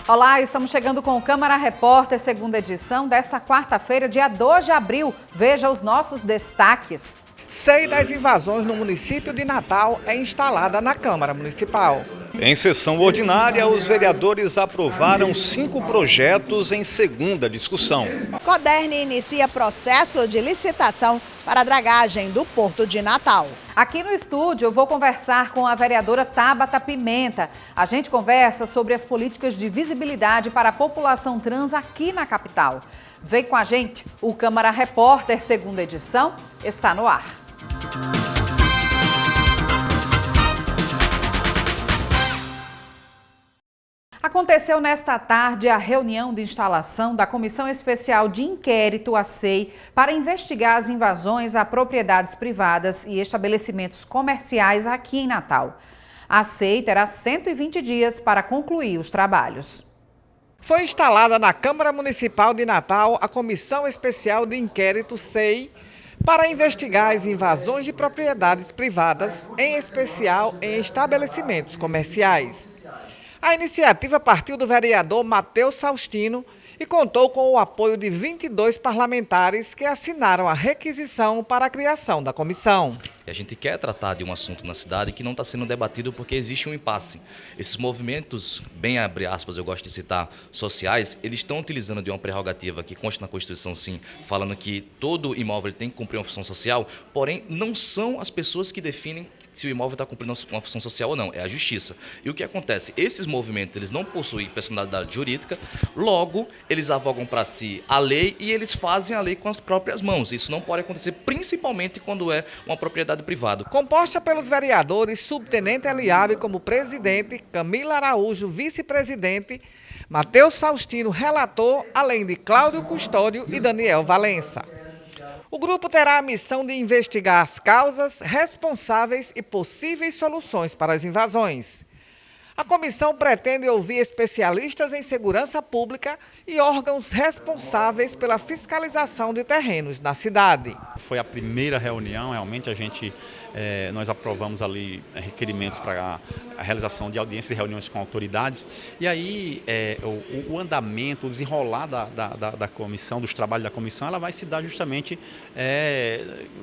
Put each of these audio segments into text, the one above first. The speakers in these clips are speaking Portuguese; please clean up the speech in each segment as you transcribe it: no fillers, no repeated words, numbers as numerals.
Olá, estamos chegando com o Câmara Repórter, segunda edição desta quarta-feira, dia 2 de abril. Veja os nossos destaques. SEI das invasões no município de Natal é instalada na Câmara Municipal. Em sessão ordinária, os vereadores aprovaram 5 projetos em segunda discussão. Coderne inicia processo de licitação para a dragagem do Porto de Natal. Aqui no estúdio eu vou conversar com a vereadora Tabata Pimenta. A gente conversa sobre as políticas de visibilidade para a população trans aqui na capital. Vem com a gente, o Câmara Repórter, segunda edição, está no ar. Aconteceu nesta tarde a reunião de instalação da Comissão Especial de Inquérito, a SEI, para investigar as invasões a propriedades privadas e estabelecimentos comerciais aqui em Natal. A SEI terá 120 dias para concluir os trabalhos. Foi instalada na Câmara Municipal de Natal a Comissão Especial de Inquérito, SEI, para investigar as invasões de propriedades privadas, em especial em estabelecimentos comerciais. A iniciativa partiu do vereador Matheus Faustino e contou com o apoio de 22 parlamentares que assinaram a requisição para a criação da comissão. A gente quer tratar de um assunto na cidade que não está sendo debatido porque existe um impasse. Esses movimentos, bem abre aspas, eu gosto de citar, sociais, eles estão utilizando de uma prerrogativa que consta na Constituição, sim, falando que todo imóvel tem que cumprir uma função social, porém não são as pessoas que definem se o imóvel está cumprindo uma função social ou não, é a justiça. E o que acontece? Esses movimentos, eles não possuem personalidade jurídica, logo, eles avogam para si a lei e eles fazem a lei com as próprias mãos. Isso não pode acontecer, principalmente quando é uma propriedade privada. Composta pelos vereadores Subtenente Eliabe como presidente, Camila Araújo, vice-presidente, Matheus Faustino, relator, além de Cláudio Custódio e Daniel Valença. O grupo terá a missão de investigar as causas, responsáveis e possíveis soluções para as invasões. A comissão pretende ouvir especialistas em segurança pública e órgãos responsáveis pela fiscalização de terrenos na cidade. Foi a primeira reunião, realmente nós aprovamos ali requerimentos para a realização de audiências e reuniões com autoridades. E aí o andamento, o desenrolar da comissão, dos trabalhos da comissão, ela vai se dar justamente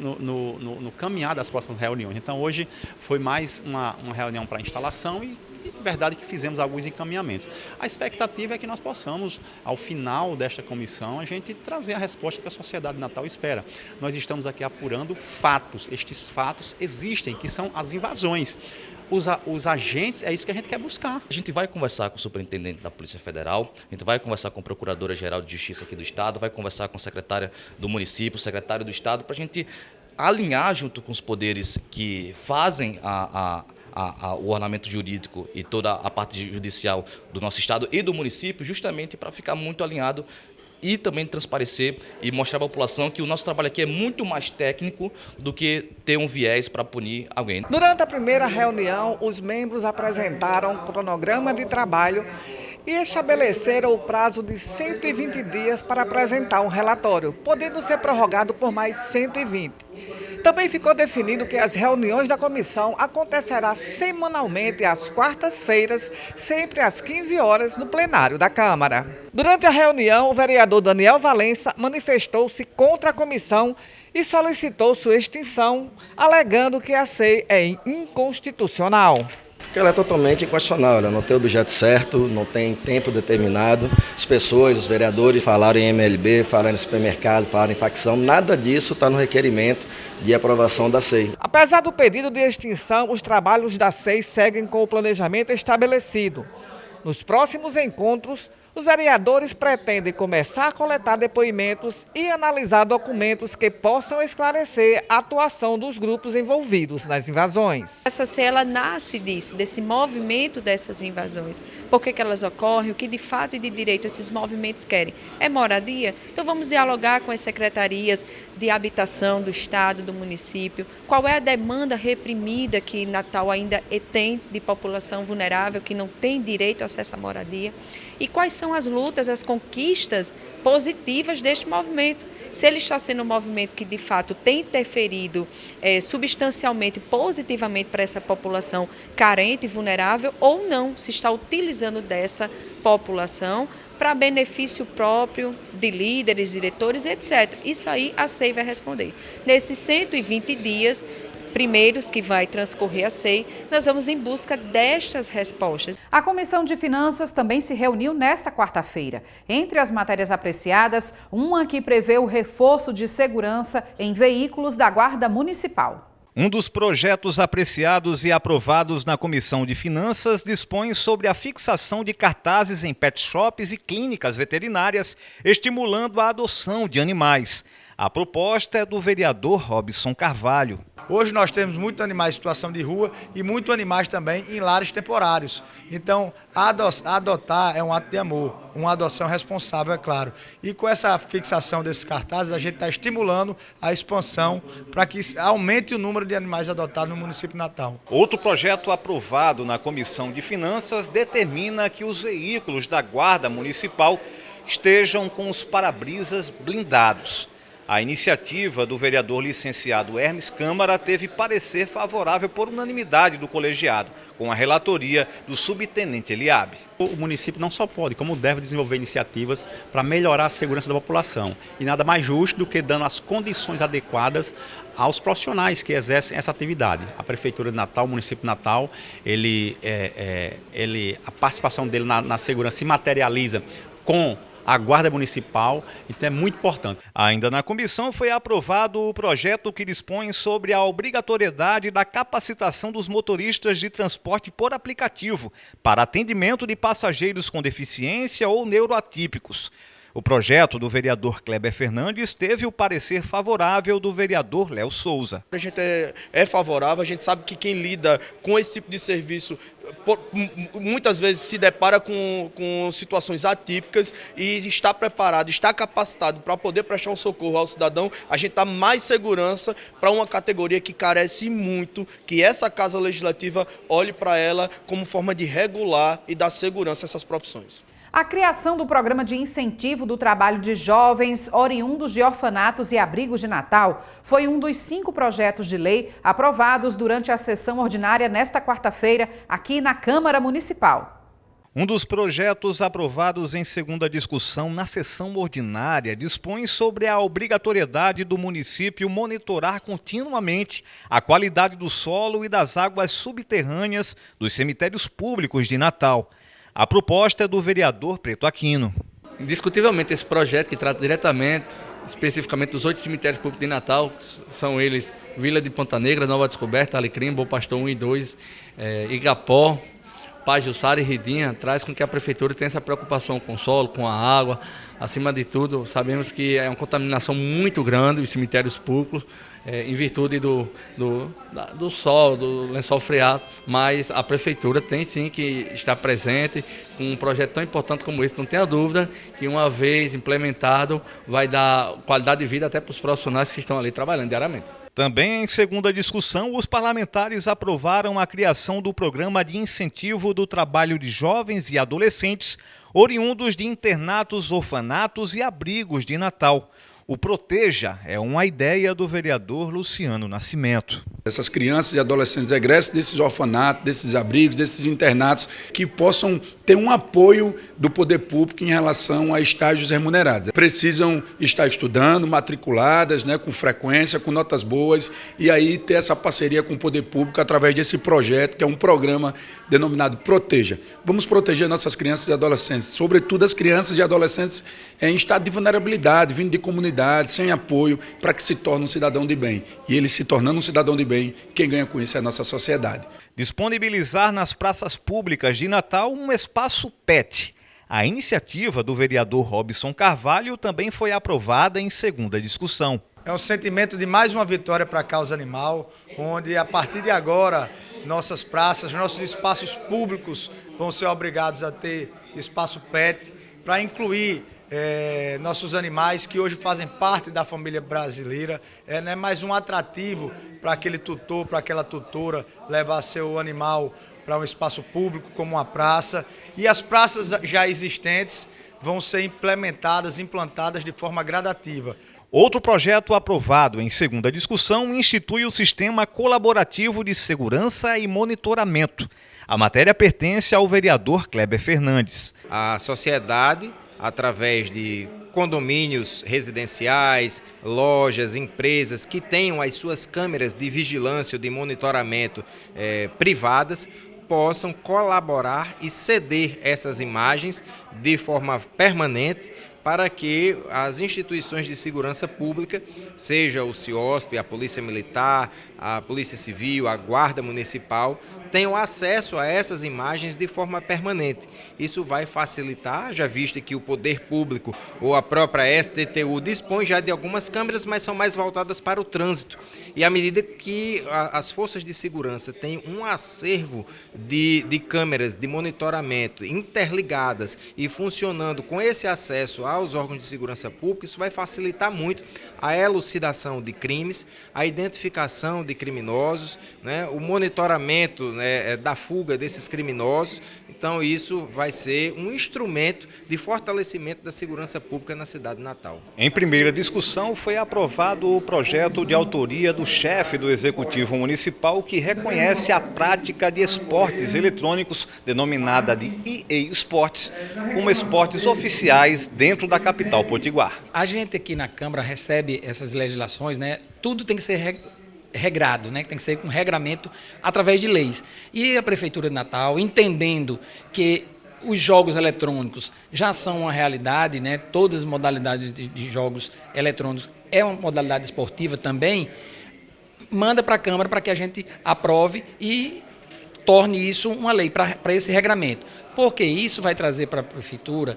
no caminhar das próximas reuniões. Então hoje foi mais uma reunião para instalação e verdade que fizemos alguns encaminhamentos. A expectativa é que nós possamos, ao final desta comissão, a gente trazer a resposta que a sociedade de Natal espera. Nós estamos aqui apurando fatos. Estes fatos existem, que são as invasões. Os agentes, é isso que a gente quer buscar. A gente vai conversar com o superintendente da Polícia Federal, a gente vai conversar com a Procuradora-Geral de Justiça aqui do Estado, vai conversar com a secretária do município, o secretário do Estado, para a gente alinhar junto com os poderes que fazem o ornamento jurídico e toda a parte judicial do nosso estado e do município, justamente para ficar muito alinhado e também transparecer e mostrar à população que o nosso trabalho aqui é muito mais técnico do que ter um viés para punir alguém. Durante a primeira reunião, os membros apresentaram um cronograma de trabalho e estabeleceram o prazo de 120 dias para apresentar um relatório, podendo ser prorrogado por mais 120. Também ficou definido que as reuniões da comissão acontecerão semanalmente às quartas-feiras, sempre às 15 horas, no plenário da Câmara. Durante a reunião, o vereador Daniel Valença manifestou-se contra a comissão e solicitou sua extinção, alegando que a SEI é inconstitucional. Ela é totalmente inconstitucional, ela não tem objeto certo, não tem tempo determinado. As pessoas, os vereadores falaram em MLB, falaram em supermercado, falaram em facção, nada disso está no requerimento de aprovação da SEI. Apesar do pedido de extinção, os trabalhos da SEI seguem com o planejamento estabelecido. Nos próximos encontros, os vereadores pretendem começar a coletar depoimentos e analisar documentos que possam esclarecer a atuação dos grupos envolvidos nas invasões. Essa SEI, ela nasce disso, desse movimento dessas invasões. Por que elas ocorrem? O que de fato e de direito esses movimentos querem? É moradia? Então vamos dialogar com as secretarias de habitação do estado, do município. Qual é a demanda reprimida que Natal ainda tem de população vulnerável, que não tem direito a acesso à moradia? E quais são são as lutas, as conquistas positivas deste movimento. Se ele está sendo um movimento que, de fato, tem interferido substancialmente, positivamente para essa população carente e vulnerável, ou não, se está utilizando dessa população para benefício próprio de líderes, diretores, etc. Isso aí a SEI vai responder. Nesses 120 dias primeiros que vai transcorrer a SEI, nós vamos em busca destas respostas. A Comissão de Finanças também se reuniu nesta quarta-feira. Entre as matérias apreciadas, uma que prevê o reforço de segurança em veículos da Guarda Municipal. Um dos projetos apreciados e aprovados na Comissão de Finanças dispõe sobre a fixação de cartazes em pet shops e clínicas veterinárias, estimulando a adoção de animais. A proposta é do vereador Robson Carvalho. Hoje nós temos muitos animais em situação de rua e muitos animais também em lares temporários. Então, adotar é um ato de amor, uma adoção responsável, é claro. E com essa fixação desses cartazes, a gente está estimulando a expansão para que aumente o número de animais adotados no município de Natal. Outro projeto aprovado na Comissão de Finanças determina que os veículos da Guarda Municipal estejam com os para-brisas blindados. A iniciativa do vereador licenciado Hermes Câmara teve parecer favorável por unanimidade do colegiado, com a relatoria do subtenente Eliabe. O município não só pode, como deve desenvolver iniciativas para melhorar a segurança da população. E nada mais justo do que dando as condições adequadas aos profissionais que exercem essa atividade. A Prefeitura de Natal, o município de Natal, a participação dele na segurança se materializa com a Guarda Municipal, então é muito importante. Ainda na comissão foi aprovado o projeto que dispõe sobre a obrigatoriedade da capacitação dos motoristas de transporte por aplicativo para atendimento de passageiros com deficiência ou neuroatípicos. O projeto do vereador Kleber Fernandes teve o parecer favorável do vereador Léo Souza. A gente é favorável, a gente sabe que quem lida com esse tipo de serviço muitas vezes se depara com situações atípicas e está preparado, está capacitado para poder prestar um socorro ao cidadão. A gente dá mais segurança para uma categoria que carece muito, que essa Casa Legislativa olhe para ela como forma de regular e dar segurança a essas profissões. A criação do programa de incentivo do trabalho de jovens oriundos de orfanatos e abrigos de Natal foi um dos 5 projetos de lei aprovados durante a sessão ordinária nesta quarta-feira aqui na Câmara Municipal. Um dos projetos aprovados em segunda discussão na sessão ordinária dispõe sobre a obrigatoriedade do município monitorar continuamente a qualidade do solo e das águas subterrâneas dos cemitérios públicos de Natal. A proposta é do vereador Preto Aquino. Indiscutivelmente, esse projeto que trata diretamente, especificamente dos 8 cemitérios públicos de Natal, são eles Vila de Ponta Negra, Nova Descoberta, Alecrim, Bom Pastor 1 e 2, Igapó, Pajuçara e Ridinha, traz com que a prefeitura tenha essa preocupação com o solo, com a água. Acima de tudo, sabemos que é uma contaminação muito grande os cemitérios públicos, em virtude do sol, do lençol freático, mas a prefeitura tem sim que estar presente com um projeto tão importante como esse. Não tenha dúvida que uma vez implementado vai dar qualidade de vida até para os profissionais que estão ali trabalhando diariamente. Também em segunda discussão, os parlamentares aprovaram a criação do Programa de Incentivo do Trabalho de Jovens e Adolescentes oriundos de internatos, orfanatos e abrigos de Natal. O Proteja é uma ideia do vereador Luciano Nascimento. Essas crianças e adolescentes egressos desses orfanatos, desses abrigos, desses internatos, que possam ter um apoio do poder público em relação a estágios remunerados. Precisam estar estudando, matriculadas, com frequência, com notas boas, e aí ter essa parceria com o poder público através desse projeto, que é um programa denominado Proteja. Vamos proteger nossas crianças e adolescentes, sobretudo as crianças e adolescentes em estado de vulnerabilidade, vindo de comunidade, sem apoio, para que se torne um cidadão de bem. E ele se tornando um cidadão de bem, quem ganha com isso é a nossa sociedade. Disponibilizar nas praças públicas de Natal um espaço PET. A iniciativa do vereador Robson Carvalho também foi aprovada em segunda discussão. É um sentimento de mais uma vitória para a causa animal, onde a partir de agora nossas praças, nossos espaços públicos vão ser obrigados a ter espaço PET para incluir nossos animais que hoje fazem parte da família brasileira. Não é mais um atrativo para aquele tutor, para aquela tutora levar seu animal para um espaço público como uma praça, e as praças já existentes vão ser implantadas de forma gradativa. Outro projeto aprovado em segunda discussão institui o Sistema Colaborativo de Segurança e Monitoramento. A matéria pertence ao vereador Kleber Fernandes. A sociedade, através de condomínios residenciais, lojas, empresas que tenham as suas câmeras de vigilância ou de monitoramento privadas, possam colaborar e ceder essas imagens de forma permanente para que as instituições de segurança pública, seja o CIOSP, a Polícia Militar, a Polícia Civil, a Guarda Municipal, tenham acesso a essas imagens de forma permanente. Isso vai facilitar, já visto que o poder público ou a própria STTU dispõe já de algumas câmeras, mas são mais voltadas para o trânsito. E à medida que as forças de segurança têm um acervo de câmeras de monitoramento interligadas e funcionando com esse acesso aos órgãos de segurança pública, isso vai facilitar muito a elucidação de crimes, a identificação de criminosos, né, o monitoramento, né, da fuga desses criminosos. Então isso vai ser um instrumento de fortalecimento da segurança pública na cidade de Natal. Em primeira discussão foi aprovado o projeto de autoria do chefe do Executivo Municipal que reconhece a prática de esportes eletrônicos, denominada de EA Sports, como esportes oficiais dentro da capital potiguar. A gente aqui na Câmara recebe essas legislações, né? Tudo tem que ser regrado, né? Tem que ser com regramento através de leis. E a Prefeitura de Natal, entendendo que os jogos eletrônicos já são uma realidade, né? Todas as modalidades de jogos eletrônicos é uma modalidade esportiva também, manda para a Câmara para que a gente aprove e torne isso uma lei para esse regramento. Porque isso vai trazer para a Prefeitura,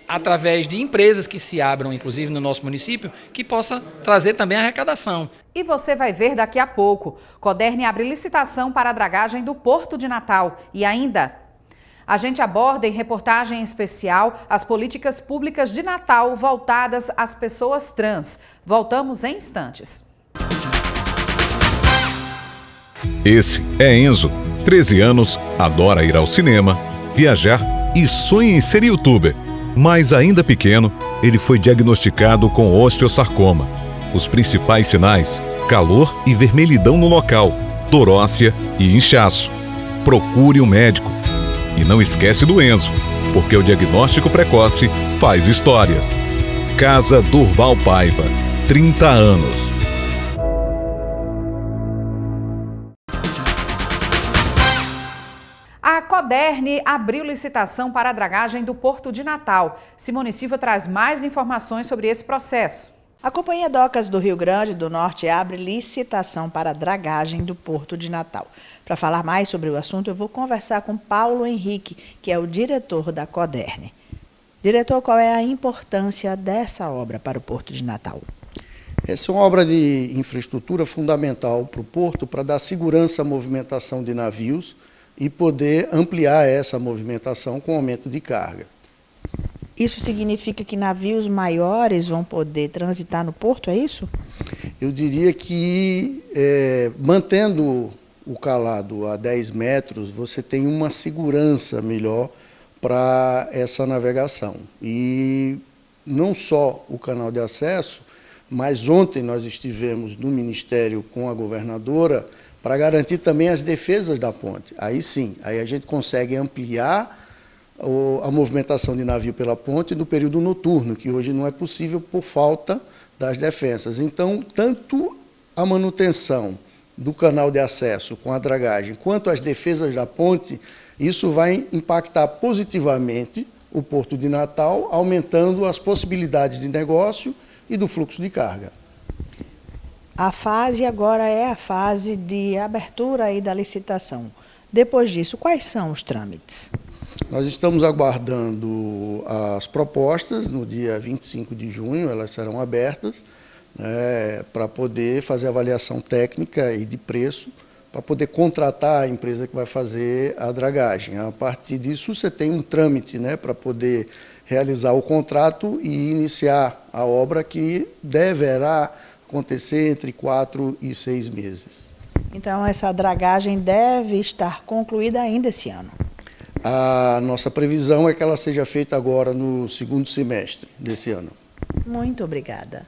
através de empresas que se abram, inclusive no nosso município, que possa trazer também arrecadação. E você vai ver daqui a pouco. Coderne abre licitação para a dragagem do Porto de Natal. E ainda, a gente aborda em reportagem especial as políticas públicas de Natal voltadas às pessoas trans. Voltamos em instantes. Esse é Enzo, 13 anos, adora ir ao cinema, viajar e sonha em ser youtuber. Mas ainda pequeno, ele foi diagnosticado com osteosarcoma. Os principais sinais: calor e vermelhidão no local, dor óssea e inchaço. Procure um médico. E não esquece do Enzo, porque o diagnóstico precoce faz histórias. Casa Durval Paiva, 30 anos. A Coderne abriu licitação para a dragagem do Porto de Natal. Simone Silva traz mais informações sobre esse processo. A Companhia Docas do Rio Grande do Norte abre licitação para a dragagem do Porto de Natal. Para falar mais sobre o assunto, eu vou conversar com Paulo Henrique, que é o diretor da Coderne. Diretor, qual é a importância dessa obra para o Porto de Natal? Essa é uma obra de infraestrutura fundamental para o Porto, para dar segurança à movimentação de navios e poder ampliar essa movimentação com aumento de carga. Isso significa que navios maiores vão poder transitar no porto, é isso? Eu diria que, mantendo o calado a 10 metros, você tem uma segurança melhor para essa navegação. E não só o canal de acesso, mas ontem nós estivemos no Ministério com a governadora para garantir também as defesas da ponte. Aí sim, aí a gente consegue ampliar a movimentação de navio pela ponte no período noturno, que hoje não é possível por falta das defensas. Então, tanto a manutenção do canal de acesso com a dragagem, quanto as defesas da ponte, isso vai impactar positivamente o Porto de Natal, aumentando as possibilidades de negócio e do fluxo de carga. A fase agora é a fase de abertura aí da licitação. Depois disso, quais são os trâmites? Nós estamos aguardando as propostas no dia 25 de junho, elas serão abertas, né, para poder fazer avaliação técnica e de preço, para poder contratar a empresa que vai fazer a dragagem. A partir disso, você tem um trâmite, né, para poder realizar o contrato e iniciar a obra, que deverá acontecer entre 4 e 6 meses. Então, essa dragagem deve estar concluída ainda esse ano. A nossa previsão é que ela seja feita agora no segundo semestre desse ano. Muito obrigada.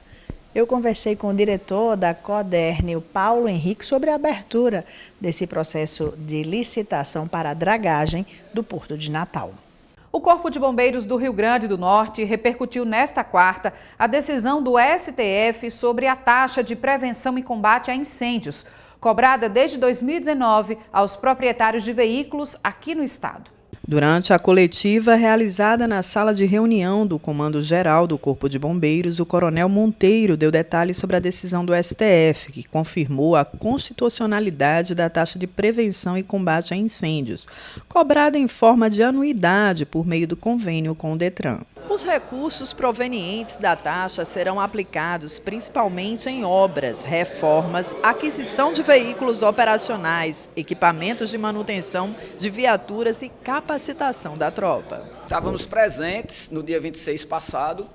Eu conversei com o diretor da CODERN, o Paulo Henrique, sobre a abertura desse processo de licitação para a dragagem do Porto de Natal. O Corpo de Bombeiros do Rio Grande do Norte repercutiu nesta quarta a decisão do STF sobre a taxa de prevenção e combate a incêndios, cobrada desde 2019 aos proprietários de veículos aqui no estado. Durante a coletiva realizada na sala de reunião do Comando Geral do Corpo de Bombeiros, o Coronel Monteiro deu detalhes sobre a decisão do STF, que confirmou a constitucionalidade da taxa de prevenção e combate a incêndios, cobrada em forma de anuidade por meio do convênio com o Detran. Os recursos provenientes da taxa serão aplicados principalmente em obras, reformas, aquisição de veículos operacionais, equipamentos de manutenção de viaturas e capacitação da tropa. Estávamos presentes no dia 26 passado,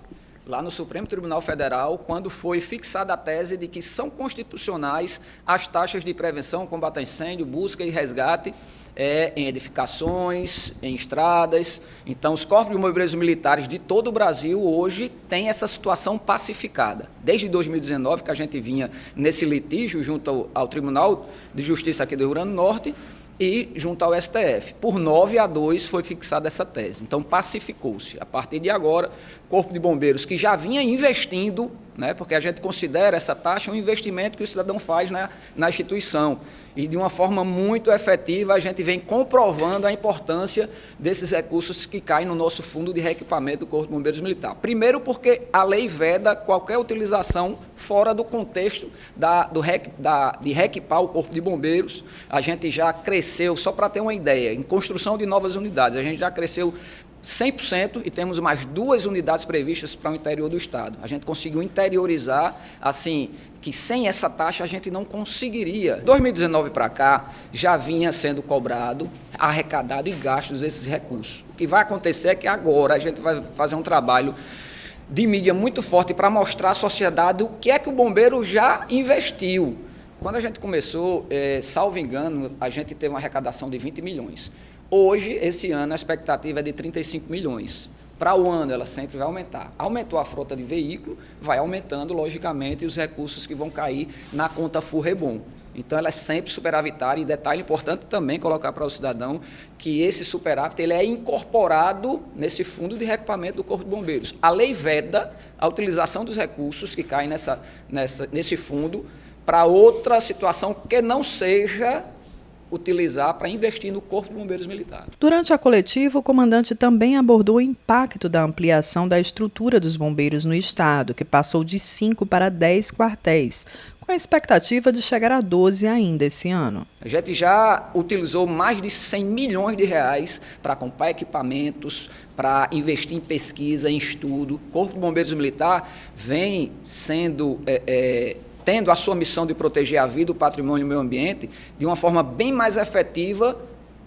lá no Supremo Tribunal Federal, quando foi fixada a tese de que são constitucionais as taxas de prevenção, combate a incêndio, busca e resgate em edificações, em estradas. Então, os corpos de bombeiros militares de todo o Brasil hoje têm essa situação pacificada. Desde 2019, que a gente vinha nesse litígio junto ao Tribunal de Justiça aqui do Rio Grande do Norte, e junto ao STF. Por 9-2 foi fixada essa tese. Então, pacificou-se. A partir de agora, o Corpo de Bombeiros, que já vinha investindo, né, porque a gente considera essa taxa um investimento que o cidadão faz na instituição. E, de uma forma muito efetiva, a gente vem comprovando a importância desses recursos que caem no nosso fundo de reequipamento do Corpo de Bombeiros Militar. Primeiro, porque a lei veda qualquer utilização fora do contexto de reequipar o Corpo de Bombeiros. A gente já cresceu, só para ter uma ideia, em construção de novas unidades, a gente já cresceu 100% e temos mais 2 unidades previstas para o interior do estado. A gente conseguiu interiorizar, assim, que sem essa taxa a gente não conseguiria. 2019 para cá já vinha sendo cobrado, arrecadado e gastos esses recursos. O que vai acontecer é que agora a gente vai fazer um trabalho de mídia muito forte para mostrar à sociedade o que é que o bombeiro já investiu. Quando a gente começou, salvo engano, a gente teve uma arrecadação de 20 milhões. Hoje, esse ano, a expectativa é de 35 milhões. Para o ano, ela sempre vai aumentar. Aumentou a frota de veículo, vai aumentando, logicamente, os recursos que vão cair na conta FURREBOM. Então, ela é sempre superavitária. E detalhe importante também colocar para o cidadão que esse superávit ele é incorporado nesse fundo de reequipamento do Corpo de Bombeiros. A lei veda a utilização dos recursos que caem nesse fundo para outra situação que não seja utilizar para investir no Corpo de Bombeiros Militar. Durante a coletiva, o comandante também abordou o impacto da ampliação da estrutura dos bombeiros no estado, que passou de 5 para 10 quartéis, com a expectativa de chegar a 12 ainda esse ano. A gente já utilizou mais de 100 milhões de reais para comprar equipamentos, para investir em pesquisa, em estudo. O Corpo de Bombeiros Militar vem sendo tendo a sua missão de proteger a vida, o patrimônio e o meio ambiente de uma forma bem mais efetiva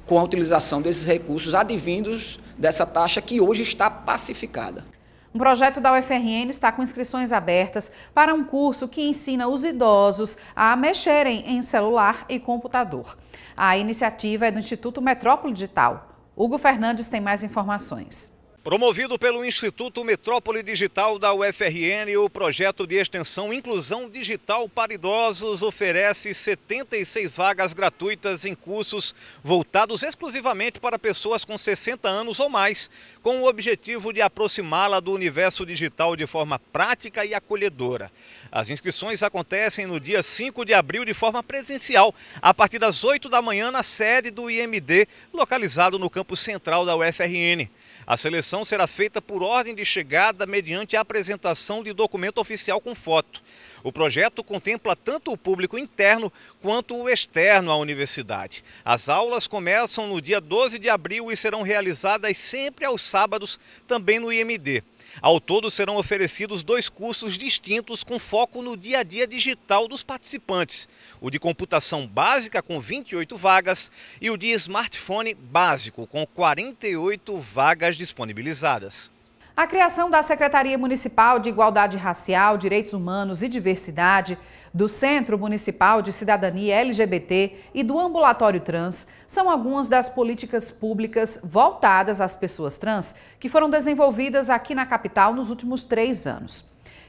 com a utilização desses recursos advindos dessa taxa que hoje está pacificada. Um projeto da UFRN está com inscrições abertas para um curso que ensina os idosos a mexerem em celular e computador. A iniciativa é do Instituto Metrópole Digital. Hugo Fernandes tem mais informações. Promovido pelo Instituto Metrópole Digital da UFRN, o projeto de extensão Inclusão Digital para Idosos oferece 76 vagas gratuitas em cursos voltados exclusivamente para pessoas com 60 anos ou mais, com o objetivo de aproximá-la do universo digital de forma prática e acolhedora. As inscrições acontecem no dia 5 de abril de forma presencial, a partir das 8 da manhã na sede do IMD, localizado no campus central da UFRN. A seleção será feita por ordem de chegada mediante a apresentação de documento oficial com foto. O projeto contempla tanto o público interno quanto o externo à universidade. As aulas começam no dia 12 de abril e serão realizadas sempre aos sábados, também no IMD. Ao todo serão oferecidos 2 cursos distintos com foco no dia a dia digital dos participantes. O de computação básica com 28 vagas e o de smartphone básico com 48 vagas disponibilizadas. A criação da Secretaria Municipal de Igualdade Racial, Direitos Humanos e Diversidade, do Centro Municipal de Cidadania LGBT e do Ambulatório Trans são algumas das políticas públicas voltadas às pessoas trans que foram desenvolvidas aqui na capital nos últimos 3 anos.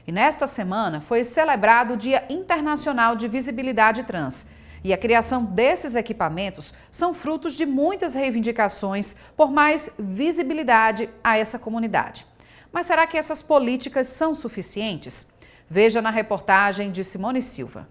E nesta semana foi celebrado o Dia Internacional de Visibilidade Trans. E a criação desses equipamentos são frutos de muitas reivindicações por mais visibilidade a essa comunidade. Mas será que essas políticas são suficientes? Veja na reportagem de Simone Silva.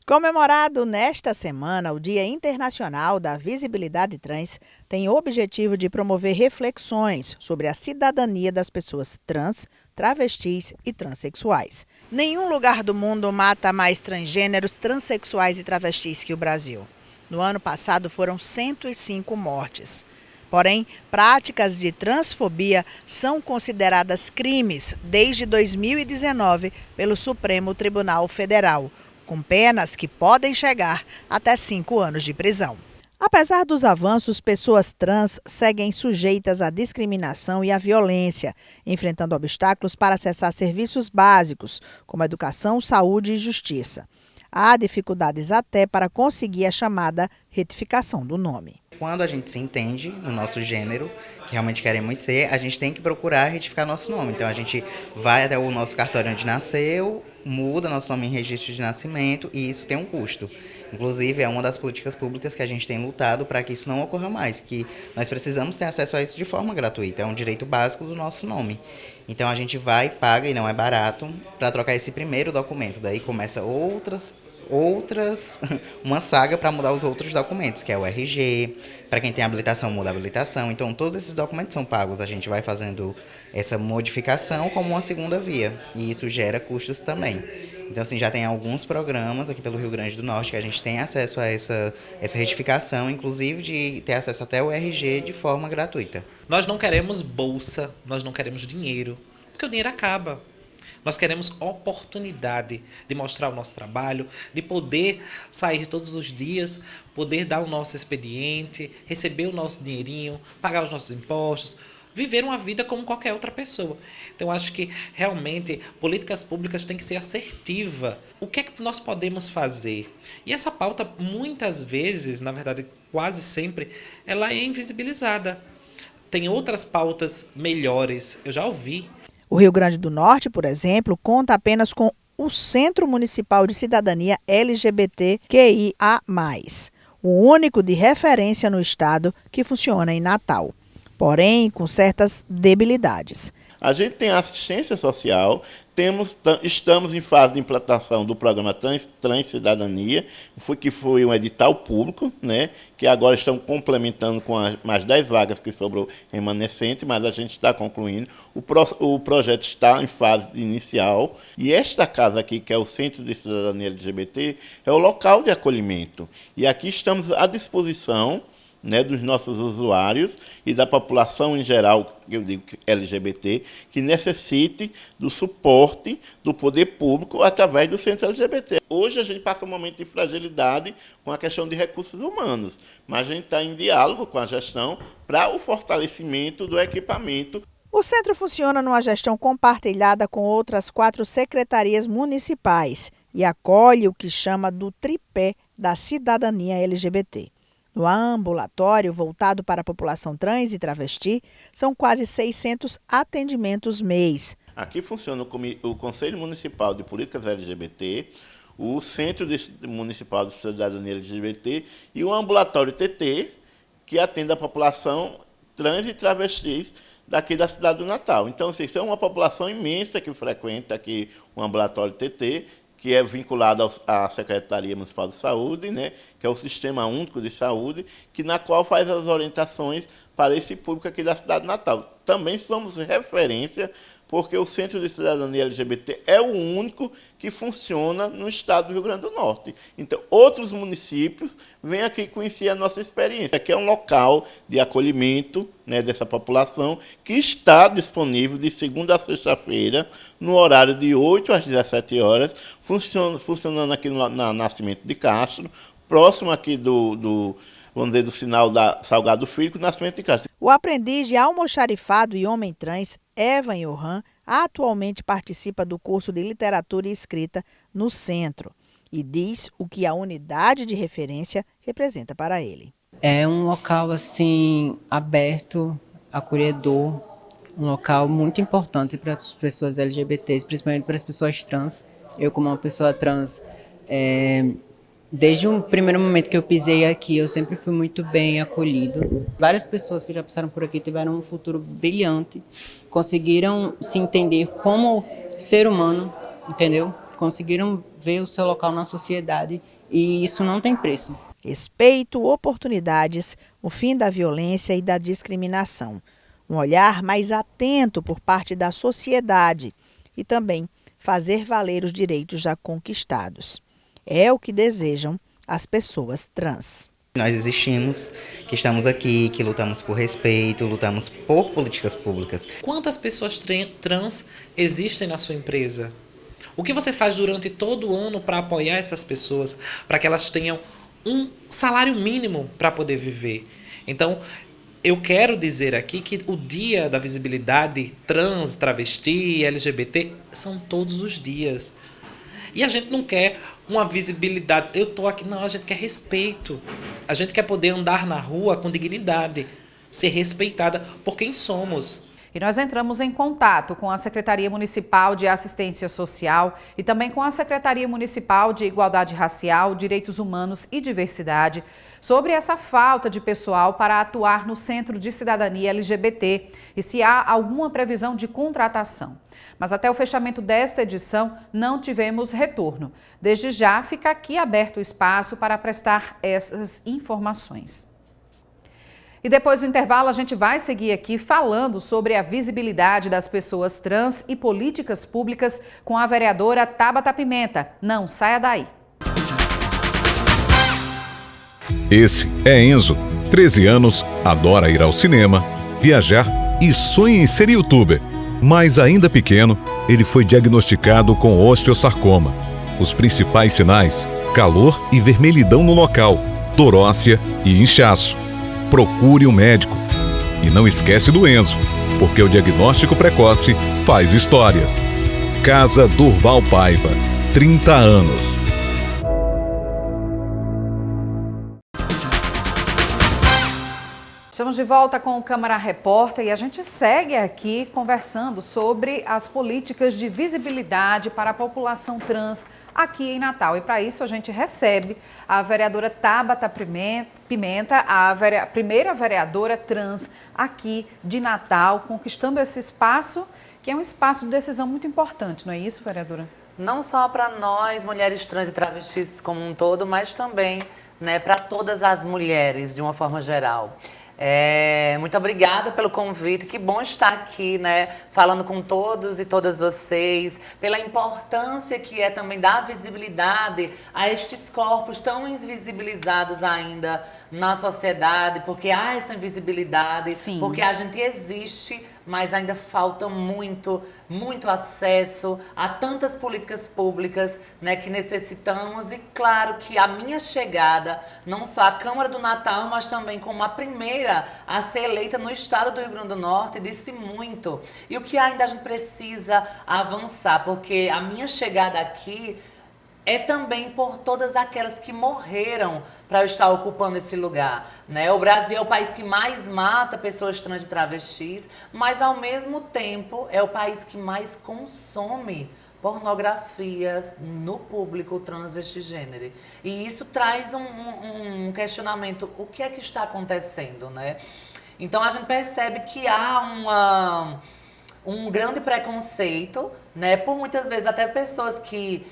Comemorado nesta semana, o Dia Internacional da Visibilidade Trans tem o objetivo de promover reflexões sobre a cidadania das pessoas trans, travestis e transexuais. Nenhum lugar do mundo mata mais transgêneros, transexuais e travestis que o Brasil. No ano passado foram 105 mortes. Porém, práticas de transfobia são consideradas crimes desde 2019 pelo Supremo Tribunal Federal, com penas que podem chegar até 5 anos de prisão. Apesar dos avanços, pessoas trans seguem sujeitas à discriminação e à violência, enfrentando obstáculos para acessar serviços básicos, como educação, saúde e justiça. Há dificuldades até para conseguir a chamada retificação do nome. Quando a gente se entende no nosso gênero, que realmente queremos ser, a gente tem que procurar retificar nosso nome. Então a gente vai até o nosso cartório onde nasceu, muda nosso nome em registro de nascimento e isso tem um custo. Inclusive é uma das políticas públicas que a gente tem lutado para que isso não ocorra mais, que nós precisamos ter acesso a isso de forma gratuita, é um direito básico do nosso nome. Então a gente vai, paga e não é barato para trocar esse primeiro documento, daí começa uma saga para mudar os outros documentos, que é o RG, para quem tem habilitação muda a habilitação, então todos esses documentos são pagos, a gente vai fazendo essa modificação como uma segunda via, e isso gera custos também. Então assim, já tem alguns programas aqui pelo Rio Grande do Norte que a gente tem acesso a essa retificação, inclusive de ter acesso até o RG de forma gratuita. Nós não queremos bolsa, nós não queremos dinheiro, porque o dinheiro acaba. Nós queremos oportunidade de mostrar o nosso trabalho, de poder sair todos os dias, poder dar o nosso expediente, receber o nosso dinheirinho, pagar os nossos impostos, viver uma vida como qualquer outra pessoa. Então, acho que realmente políticas públicas têm que ser assertivas. O que é que nós podemos fazer? E essa pauta, muitas vezes, na verdade, quase sempre, ela é invisibilizada. Tem outras pautas melhores, eu já ouvi. O Rio Grande do Norte, por exemplo, conta apenas com o Centro Municipal de Cidadania LGBTQIA+, o único de referência no estado que funciona em Natal, porém com certas debilidades. A gente tem assistência social, estamos em fase de implantação do programa Transcidadania, que foi um edital público, né, que agora estamos complementando com mais 10 vagas que sobrou remanescente, mas a gente está concluindo. O projeto está em fase inicial e esta casa aqui, que é o Centro de Cidadania LGBT, é o local de acolhimento. E aqui estamos à disposição, né, dos nossos usuários e da população em geral, eu digo LGBT, que necessite do suporte do poder público através do Centro LGBT. Hoje a gente passa um momento de fragilidade com a questão de recursos humanos, mas a gente está em diálogo com a gestão para o fortalecimento do equipamento. O centro funciona numa gestão compartilhada com outras 4 secretarias municipais e acolhe o que chama do tripé da cidadania LGBT. No ambulatório, voltado para a população trans e travesti, são quase 600 atendimentos mês. Aqui funciona o Conselho Municipal de Políticas LGBT, o Centro Municipal de Cidadania LGBT e o Ambulatório TT, que atende a população trans e travestis daqui da cidade do Natal. Então, isso é uma população imensa que frequenta aqui o Ambulatório TT, que é vinculado à Secretaria Municipal de Saúde, né, que é o Sistema Único de Saúde, na qual faz as orientações para esse público aqui da cidade de Natal. Também somos referência, porque o Centro de Cidadania LGBT é o único que funciona no estado do Rio Grande do Norte. Então, outros municípios vêm aqui conhecer a nossa experiência. Aqui é um local de acolhimento, né, dessa população, que está disponível de segunda a sexta-feira, no horário de 8 às 17 horas, funcionando aqui na Nascimento de Castro, próximo aqui do vamos dizer, do sinal da Salgado Filho com o Nascimento de Castro. O aprendiz de almoxarifado e homem trans, Evan Johan, atualmente participa do curso de Literatura e Escrita no Centro e diz o que a unidade de referência representa para ele. É um local assim aberto, acolhedor, um local muito importante para as pessoas LGBTs, principalmente para as pessoas trans. Eu, como uma pessoa trans, desde o primeiro momento que eu pisei aqui, eu sempre fui muito bem acolhido. Várias pessoas que já passaram por aqui tiveram um futuro brilhante, conseguiram se entender como ser humano, entendeu? Conseguiram ver o seu local na sociedade e isso não tem preço. Respeito, oportunidades, o fim da violência e da discriminação. Um olhar mais atento por parte da sociedade e também fazer valer os direitos já conquistados. É o que desejam as pessoas trans. Nós existimos, que estamos aqui, que lutamos por respeito, lutamos por políticas públicas. Quantas pessoas trans existem na sua empresa? O que você faz durante todo o ano para apoiar essas pessoas, para que elas tenham um salário mínimo para poder viver? Então, eu quero dizer aqui que o dia da visibilidade trans, travesti, LGBT são todos os dias. E a gente não quer uma visibilidade. Eu estou aqui, não, a gente quer respeito. A gente quer poder andar na rua com dignidade, ser respeitada por quem somos. E nós entramos em contato com a Secretaria Municipal de Assistência Social e também com a Secretaria Municipal de Igualdade Racial, Direitos Humanos e Diversidade sobre essa falta de pessoal para atuar no Centro de Cidadania LGBT e se há alguma previsão de contratação. Mas até o fechamento desta edição não tivemos retorno. Desde já fica aqui aberto o espaço para prestar essas informações. E depois do intervalo, a gente vai seguir aqui falando sobre a visibilidade das pessoas trans e políticas públicas com a vereadora Tabata Pimenta. Não saia daí. Esse é Enzo, 13 anos, adora ir ao cinema, viajar e sonha em ser youtuber. Mas ainda pequeno, ele foi diagnosticado com osteosarcoma. Os principais sinais: calor e vermelhidão no local, torócia e inchaço. Procure um médico. E não esquece do Enzo, porque o diagnóstico precoce faz histórias. Casa Durval Paiva, 30 anos. Estamos de volta com o Câmara Repórter e a gente segue aqui conversando sobre as políticas de visibilidade para a população trans aqui em Natal. E para isso a gente recebe a vereadora Tabata Pimenta, a primeira vereadora trans aqui de Natal, conquistando esse espaço, que é um espaço de decisão muito importante, não é isso, vereadora? Não só para nós, mulheres trans e travestis como um todo, mas também, né, para todas as mulheres, de uma forma geral. Muito obrigada pelo convite, que bom estar aqui, né, falando com todos e todas vocês, pela importância que é também dar visibilidade a estes corpos tão invisibilizados ainda na sociedade, porque há essa invisibilidade, sim, porque a gente existe, mas ainda falta muito acesso a tantas políticas públicas, né, que necessitamos. E claro que a minha chegada, não só à Câmara do Natal, mas também como a primeira a ser eleita no estado do Rio Grande do Norte, disse muito. E o que ainda a gente precisa avançar, porque a minha chegada aqui é também por todas aquelas que morreram para eu estar ocupando esse lugar, né? O Brasil é o país que mais mata pessoas trans e travestis, mas ao mesmo tempo é o país que mais consome pornografias no público transvestigênero. E isso traz um questionamento: o que é que está acontecendo, né? Então a gente percebe que há um grande preconceito, né? Por muitas vezes até pessoas que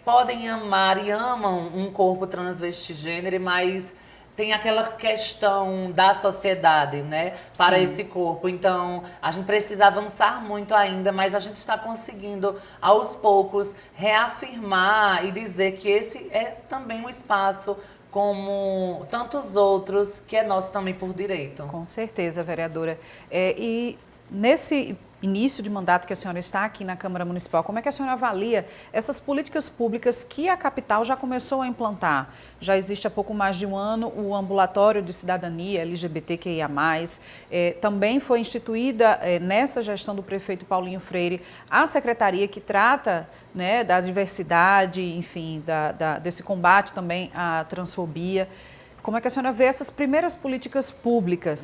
podem amar e amam um corpo transvestigênero, mas tem aquela questão da sociedade, né, para esse corpo. Então, a gente precisa avançar muito ainda, mas a gente está conseguindo, aos poucos, reafirmar e dizer que esse é também um espaço como tantos outros, que é nosso também por direito. Com certeza, vereadora. E nesse início de mandato que a senhora está aqui na Câmara Municipal, como é que a senhora avalia essas políticas públicas que a capital já começou a implantar? Já existe há pouco mais de um ano o Ambulatório de Cidadania LGBTQIA+, também foi instituída nessa gestão do prefeito Paulinho Freire a secretaria que trata, né, da diversidade, enfim, desse combate também à transfobia. Como é que a senhora vê essas primeiras políticas públicas?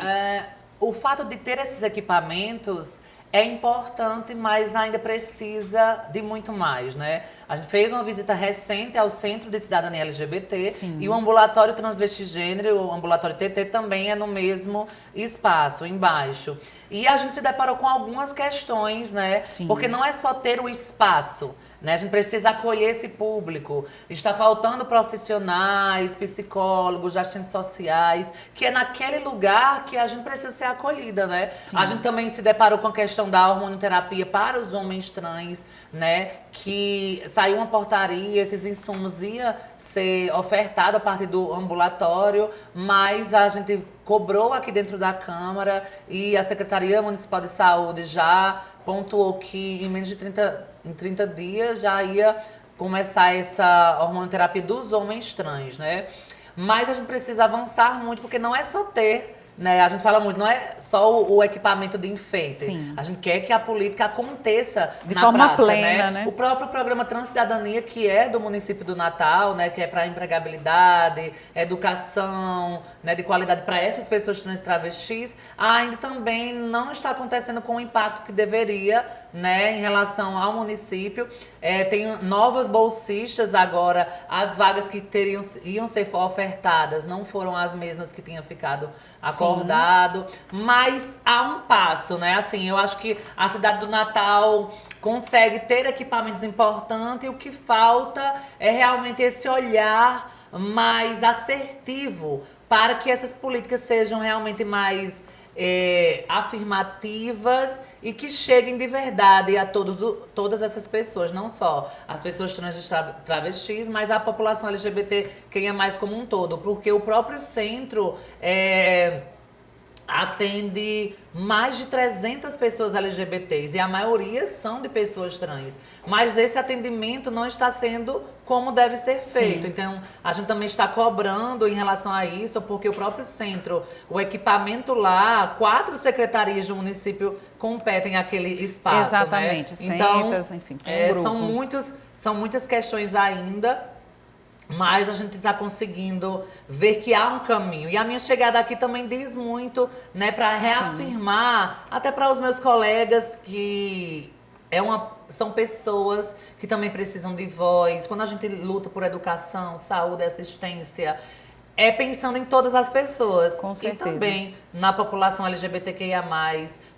O fato de ter esses equipamentos é importante, mas ainda precisa de muito mais, né? A gente fez uma visita recente ao Centro de Cidadania LGBT. Sim. E o ambulatório transvestigênero, o ambulatório TT, também é no mesmo espaço, embaixo. E a gente se deparou com algumas questões, né? Sim. Porque não é só ter o espaço, né? A gente precisa acolher esse público. Está faltando profissionais, psicólogos, agentes sociais, que é naquele lugar que a gente precisa ser acolhida, né? Sim. A gente também se deparou com a questão da hormonioterapia para os homens trans, né? Que saiu uma portaria, esses insumos iam ser ofertados a partir do ambulatório, mas a gente cobrou aqui dentro da Câmara e a Secretaria Municipal de Saúde já pontuou que em menos de 30 dias já ia começar essa hormonioterapia dos homens trans, né? Mas a gente precisa avançar muito, porque não é só ter, né? A gente fala muito, não é só o equipamento de enfeite. Sim. A gente quer que a política aconteça de na forma prática, plena, né? O próprio programa Transcidadania, que é do município do Natal, né? Que é para empregabilidade, educação, né? De qualidade para essas pessoas trans e travestis, ainda também não está acontecendo com o impacto que deveria, né? Em relação ao município. Tem novas bolsistas agora, as vagas que iam ser ofertadas não foram as mesmas que tinham ficado acordado, mas há um passo, né? Assim, eu acho que a cidade do Natal consegue ter equipamentos importantes e o que falta é realmente esse olhar mais assertivo para que essas políticas sejam realmente mais afirmativas e que cheguem de verdade a todas essas pessoas, não só as pessoas trans e travestis, mas a população LGBT, quem é mais como um todo, porque o próprio centro atende mais de 300 pessoas LGBTs e a maioria são de pessoas trans. Mas esse atendimento não está sendo como deve ser feito. Sim. Então, a gente também está cobrando em relação a isso, porque o próprio centro, o equipamento lá, 4 secretarias do município competem aquele espaço. Exatamente, né? Então, enfim, são muitas questões ainda. Mas a gente está conseguindo ver que há um caminho. E a minha chegada aqui também diz muito, né, para reafirmar, sim, até para os meus colegas, que são pessoas que também precisam de voz. Quando a gente luta por educação, saúde, assistência, pensando em todas as pessoas. Com certeza. E também na população LGBTQIA+,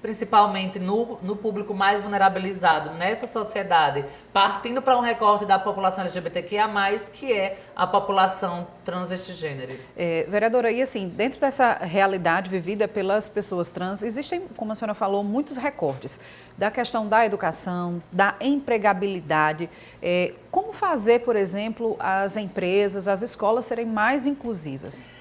principalmente no público mais vulnerabilizado nessa sociedade, partindo para um recorte da população LGBTQIA+, que é a população transvestigênero. Vereadora, e assim, dentro dessa realidade vivida pelas pessoas trans, existem, como a senhora falou, muitos recortes da questão da educação, da empregabilidade. Como fazer, por exemplo, as empresas, as escolas serem mais inclusivas?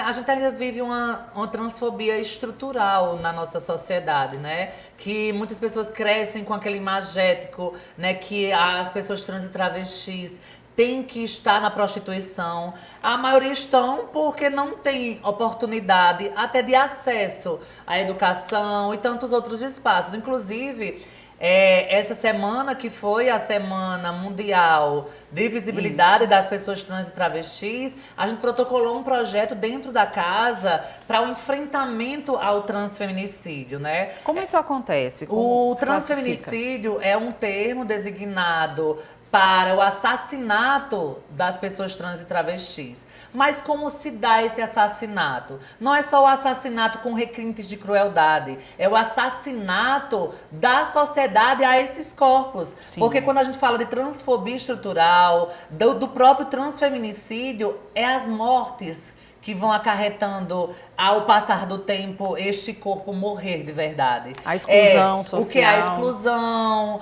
A gente ainda vive uma transfobia estrutural na nossa sociedade, né? Que muitas pessoas crescem com aquele imagético, né? Que as pessoas trans e travestis têm que estar na prostituição. A maioria estão porque não tem oportunidade até de acesso à educação e tantos outros espaços. Inclusive, essa semana que foi a Semana Mundial de Visibilidade das Pessoas Trans e Travestis, a gente protocolou um projeto dentro da casa para o enfrentamento ao transfeminicídio, né? Como isso acontece? O transfeminicídio é um termo designado para o assassinato das pessoas trans e travestis. Mas como se dá esse assassinato? Não é só o assassinato com requintes de crueldade, é o assassinato da sociedade a esses corpos. Sim. Porque quando a gente fala de transfobia estrutural, do próprio transfeminicídio, é as mortes que vão acarretando, ao passar do tempo, este corpo morrer de verdade. A exclusão social. O que é a exclusão,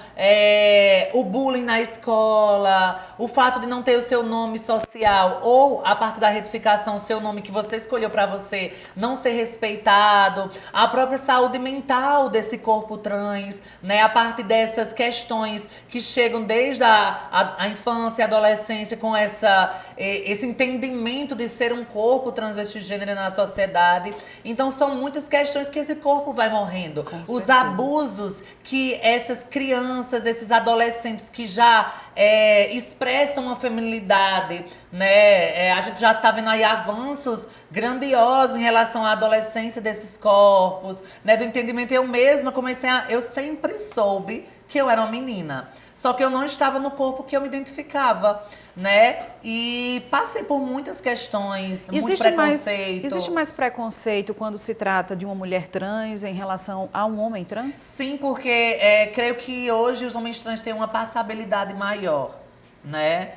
o bullying na escola, o fato de não ter o seu nome social, ou a partir da retificação, o seu nome que você escolheu para você não ser respeitado, a própria saúde mental desse corpo trans, né? A partir dessas questões que chegam desde a infância e adolescência com esse entendimento de ser um corpo transvestigênero na sociedade. Então são muitas questões que esse corpo vai morrendo. Os abusos que essas crianças, esses adolescentes que já expressam uma feminilidade, né? A gente já está vendo aí avanços grandiosos em relação à adolescência desses corpos, né? Do entendimento. Eu mesma eu sempre soube que eu era uma menina. Só que eu não estava no corpo que eu me identificava, né? E passei por muitas questões, muito preconceito. Existe mais preconceito quando se trata de uma mulher trans em relação a um homem trans? Sim, porque creio que hoje os homens trans têm uma passabilidade maior, né?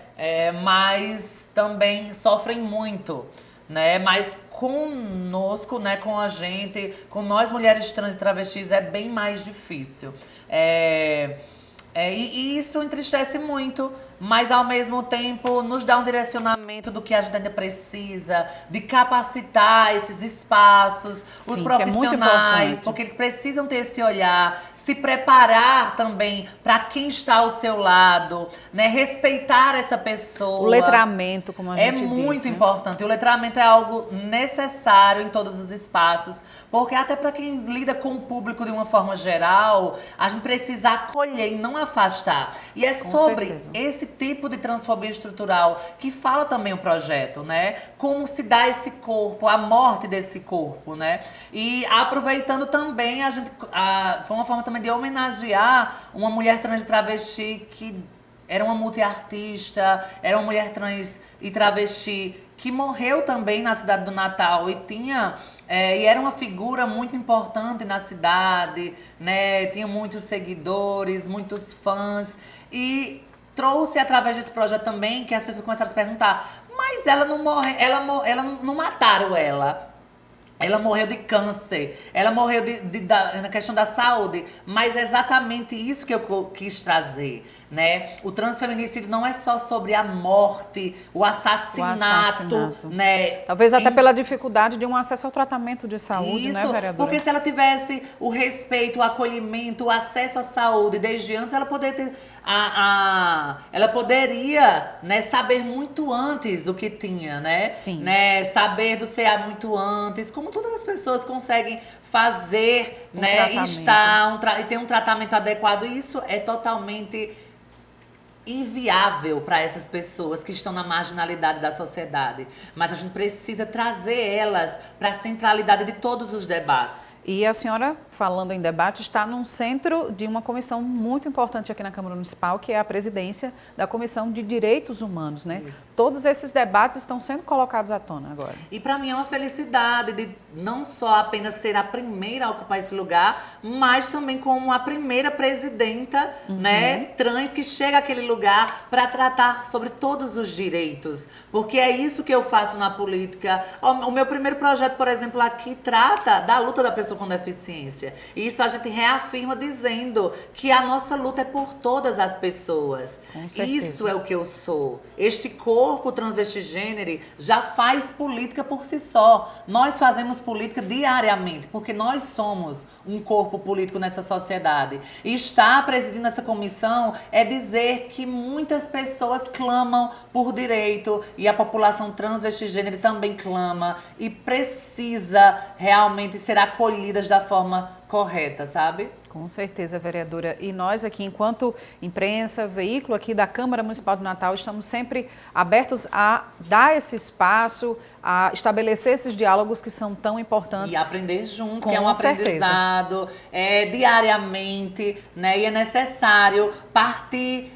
Mas também sofrem muito, né? Mas conosco, né? Com a gente, com nós mulheres trans e travestis é bem mais difícil. E isso entristece muito, mas ao mesmo tempo nos dá um direcionamento do que a gente ainda precisa, de capacitar esses espaços, Sim, os profissionais, porque eles precisam ter esse olhar, se preparar também para quem está ao seu lado, né? Respeitar essa pessoa. O letramento, como a gente disse. É muito importante. O letramento é algo necessário em todos os espaços, porque até para quem lida com o público de uma forma geral, a gente precisa acolher e não afastar. E é sobre esse tipo de transfobia estrutural que fala também o projeto, né? Como se dá esse corpo, a morte desse corpo, né? E aproveitando também, foi uma forma também de homenagear uma mulher trans e travesti que era uma multiartista, era uma mulher trans e travesti que morreu também na cidade do Natal e e era uma figura muito importante na cidade, né? Tinha muitos seguidores, muitos fãs e trouxe através desse projeto também que as pessoas começaram a se perguntar, mas ela não morre, ela não mataram ela. Ela morreu de câncer, ela morreu na questão da saúde, mas é exatamente isso que eu quis trazer, né? O transfeminicídio não é só sobre a morte, o assassinato, né? Talvez até pela dificuldade de um acesso ao tratamento de saúde, né, vereadora? Porque se ela tivesse o respeito, o acolhimento, o acesso à saúde desde antes, ela poderia ter ela poderia, né, saber muito antes o que tinha, né? Sim. Né? Saber do CA muito antes, como todas as pessoas conseguem fazer, né? E ter um tratamento adequado. Isso é totalmente inviável para essas pessoas que estão na marginalidade da sociedade. Mas a gente precisa trazer elas para a centralidade de todos os debates. E a senhora, falando em debate, está num centro de uma comissão muito importante aqui na Câmara Municipal, que é a presidência da Comissão de Direitos Humanos, né? Isso. Todos esses debates estão sendo colocados à tona agora. E para mim é uma felicidade de não só apenas ser a primeira a ocupar esse lugar, mas também como a primeira presidenta, né, trans que chega àquele lugar para tratar sobre todos os direitos. Porque é isso que eu faço na política. O meu primeiro projeto, por exemplo, aqui trata da luta da pessoa com deficiência. E isso a gente reafirma dizendo que a nossa luta é por todas as pessoas. Com certeza. Isso é o que eu sou. Este corpo transvestigênero já faz política por si só. Nós fazemos política diariamente, porque nós somos um corpo político nessa sociedade. E estar presidindo essa comissão é dizer que muitas pessoas clamam por direito e a população transvestigênero também clama e precisa realmente ser acolhidas da forma correta, sabe? Com certeza, vereadora. E nós aqui, enquanto imprensa, veículo aqui da Câmara Municipal do Natal, estamos sempre abertos a dar esse espaço, a estabelecer esses diálogos que são tão importantes. E aprender junto, que é um aprendizado diariamente, né? E é necessário partir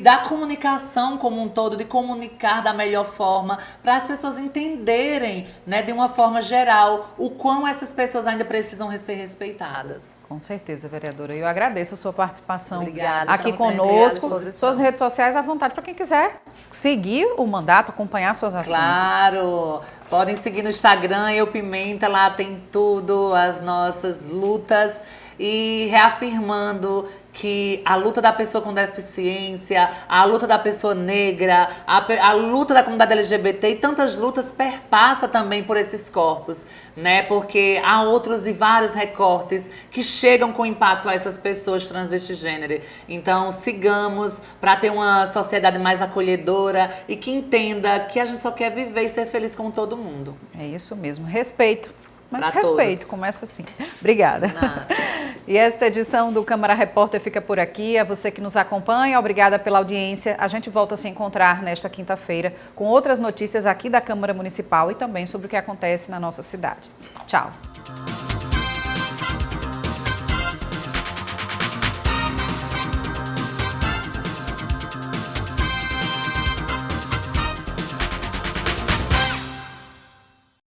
da comunicação como um todo, de comunicar da melhor forma, para as pessoas entenderem, né, de uma forma geral, o quão essas pessoas ainda precisam ser respeitadas. Com certeza, vereadora. Eu agradeço a sua participação Obrigada, aqui conosco. Suas redes sociais à vontade para quem quiser seguir o mandato, acompanhar suas ações. Claro! Podem seguir no Instagram, Eu Pimenta, lá tem tudo, as nossas lutas. E reafirmando que a luta da pessoa com deficiência, a luta da pessoa negra, a luta da comunidade LGBT e tantas lutas perpassa também por esses corpos, né? Porque há outros e vários recortes que chegam com impacto a essas pessoas transvestigênero. Então, sigamos para ter uma sociedade mais acolhedora e que entenda que a gente só quer viver e ser feliz com todo mundo. É isso mesmo, respeito. Mas Pra respeito, todos. começa assim. Obrigada. E esta edição do Câmara Repórter fica por aqui. A você que nos acompanha, obrigada pela audiência. A gente volta a se encontrar nesta quinta-feira com outras notícias aqui da Câmara Municipal e também sobre o que acontece na nossa cidade. Tchau.